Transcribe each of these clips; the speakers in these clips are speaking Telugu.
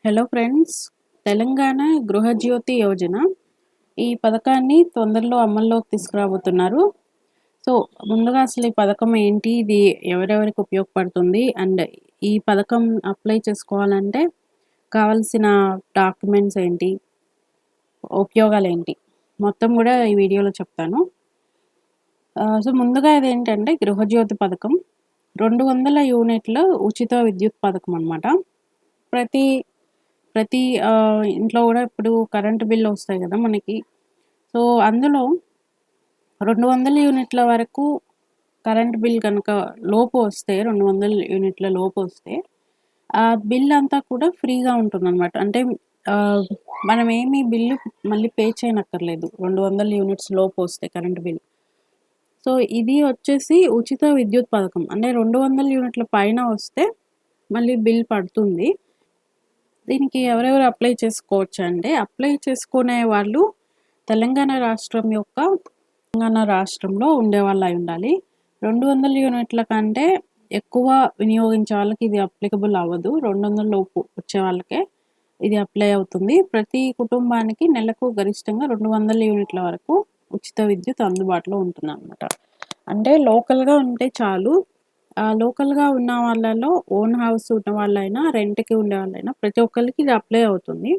హలో ఫ్రెండ్స్, తెలంగాణ గృహజ్యోతి యోజన ఈ పథకాన్ని తొందరలో అమల్లోకి తీసుకురాబోతున్నారు. సో, ముందుగా అసలు ఈ పథకం ఏంటి? ఇది ఎవరెవరికి ఉపయోగపడుతుంది? అండ్ ఈ పథకం అప్లై చేసుకోవాలంటే కావాల్సిన డాక్యుమెంట్స్ ఏంటి? ఉపయోగాలేంటి? మొత్తం గూడా ఈ వీడియోలో చెప్తాను. సో, ముందుగా ఇదేంటంటే గృహజ్యోతి పథకం 200 యూనిట్ల ఉచిత విద్యుత్ పథకం అనమాట. ప్రతి ప్రతి ఇంట్లో గూడా ఇప్పుడు కరెంట్ బిల్ ఒస్తాయి గదా మనకి. సో, అందులో 200 యూనిట్ల వరకు కరెంట్ బిల్ గనక లోపు వస్తే 200 యూనిట్ల లోపు వస్తే ఆ బిల్ అంతా కూడా ఫ్రీగా ఉంటుందనమాట. అంటే ఆహ్, మనమేమి బిల్లు మళ్ళీ పే చేయనక్కర్లేదు. 200 యూనిట్స్ లోపు వస్తే కరెంట్ బిల్. సో, ఇది వచ్చేసి ఉచిత విద్యుత్ పథకం. అంటే 200 యూనిట్ల పైన వస్తే మళ్ళీ బిల్ పడుతుంది. దీనికి ఎవరెవరు అప్లై చేసుకోవచ్చంటే, అప్లై చేసుకునే వాళ్ళు తెలంగాణ రాష్ట్రంలో ఉండేవాళ్ళై ఉండాలి. 200 యూనిట్ల కంటే ఎక్కువ వినియోగించే వాళ్ళకి ఇది అప్లికబుల్ అవ్వదు. 200 లోపు వచ్చే వాళ్ళకే ఇది అప్లై అవుతుంది. ప్రతి కుటుంబానికి నెలకు గరిష్టంగా 200 యూనిట్ల వరకు ఉచిత విద్యుత్ అందుబాటులో ఉంటుందనమాట. అంటే లోకల్‌గా ఉంటే చాలు. లోకల్‌గా ఉన్న వాళ్ళలో ఓన్ హౌస్ ఉన్న వాళ్ళైనా, రెంట్‌కి ఉండేవాళ్ళైనా ప్రతి ఒక్కళ్ళకి ఇది అప్లై అవుతుంది.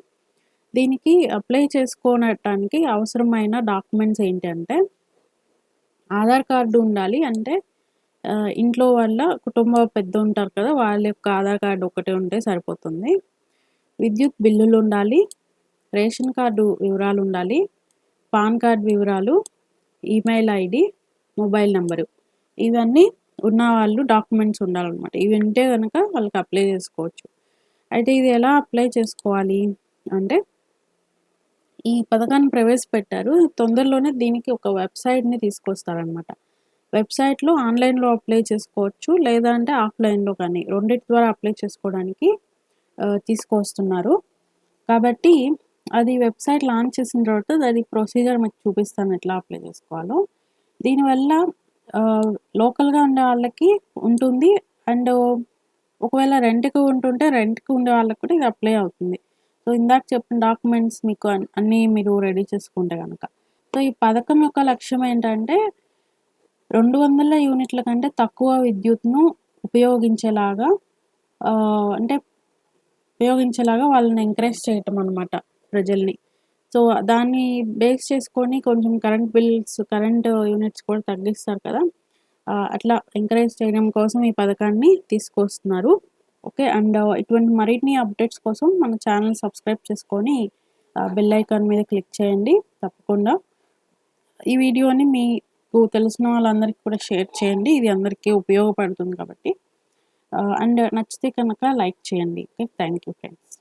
దీనికి అప్లై చేసుకోవటానికి అవసరమైన డాక్యుమెంట్స్ ఏంటంటే, ఆధార్ కార్డ్ ఉండాలి. అంటే ఇంట్లో వాళ్ళ కుటుంబ పెద్ద ఉంటారు కదా! వాళ్ళ యొక్క ఆధార్ కార్డ్ ఒక్కటే ఉంటే సరిపోతుంది. విద్యుత్ బిల్లులుండాలి. రేషన్ కార్డు వివరాలుండాలి. పాన్ కార్డ్ వివరాలు, ఈమెయిల్ ఐడీ, మొబైల్ నంబరు. ఇవన్నీ ఉన్నవాళ్ళు డాక్యుమెంట్స్ ఉండాలనమాట. ఇవి ఉంటే గనక వాళ్ళకి అప్లై చేసుకోవచ్చు. అయితే ఇది ఎలా అప్లై చేసుకోవాలి అంటే, ఈ పథకాన్ని ప్రవేశపెట్టారు. తొందరలోనే దీనికి ఒక వెబ్‌సైట్‌ని తీసుకొస్తారనమాట. వెబ్‌సైట్‌లో ఆన్‌లైన్‌లో అప్లై చేసుకోవచ్చు. లేదా అంటే ఆఫ్‌లైన్‌లో కానీ రెండిటి ద్వారా అప్లై చేసుకోవడానికి తీసుకొస్తున్నారు. కాబట్టి అది వెబ్‌సైట్ లాంచ్ చేసిన తర్వాత దాని ప్రొసీజర్ మీకు చూపిస్తాను ఎట్లా అప్లై చేసుకోవాలో. దీనివల్ల లోకల్‌గా ఉండే వాళ్ళకి ఉంటుంది. అండ్ ఒకవేళ రెంట్‌కి ఉంటుంటే రెంట్‌కి ఉండే వాళ్ళకి కూడా ఇది అప్లై అవుతుంది. సో, ఇందాక చెప్పిన డాక్యుమెంట్స్ మీకు అన్నీ మీరు రెడీ చేసుకుంటే గనక. సో, ఈ పథకం యొక్క లక్ష్యం ఏంటంటే 200 యూనిట్ల కంటే తక్కువ విద్యుత్‌ను ఉపయోగించేలాగా అంటే ఉపయోగించేలాగా వాళ్ళని ఎంకరేజ్ చేయటం అనమాట ప్రజల్ని. సో, దాన్ని బేస్ చేసుకొని కొంచెం కరెంట్ యూనిట్స్ కూడా తగ్గిస్తారు కదా! అట్లా ఎంకరేజ్ చేయడం కోసం ఈ పథకాన్ని తీసుకొస్తున్నారు. ఓకే. అండ్ ఇటువంటి మరిన్ని అప్డేట్స్ కోసం మన ఛానెల్ సబ్స్క్రైబ్ చేసుకొని బెల్ ఐకాన్ మీద క్లిక్ చేయండి తప్పకుండా. ఈ వీడియోని మీకు తెలిసిన వాళ్ళందరికీ కూడా షేర్ చేయండి. ఇది అందరికీ ఉపయోగపడుతుంది కాబట్టి. అండ్ నచ్చితే కనుక లైక్ చేయండి. ఓకే. Thank you friends.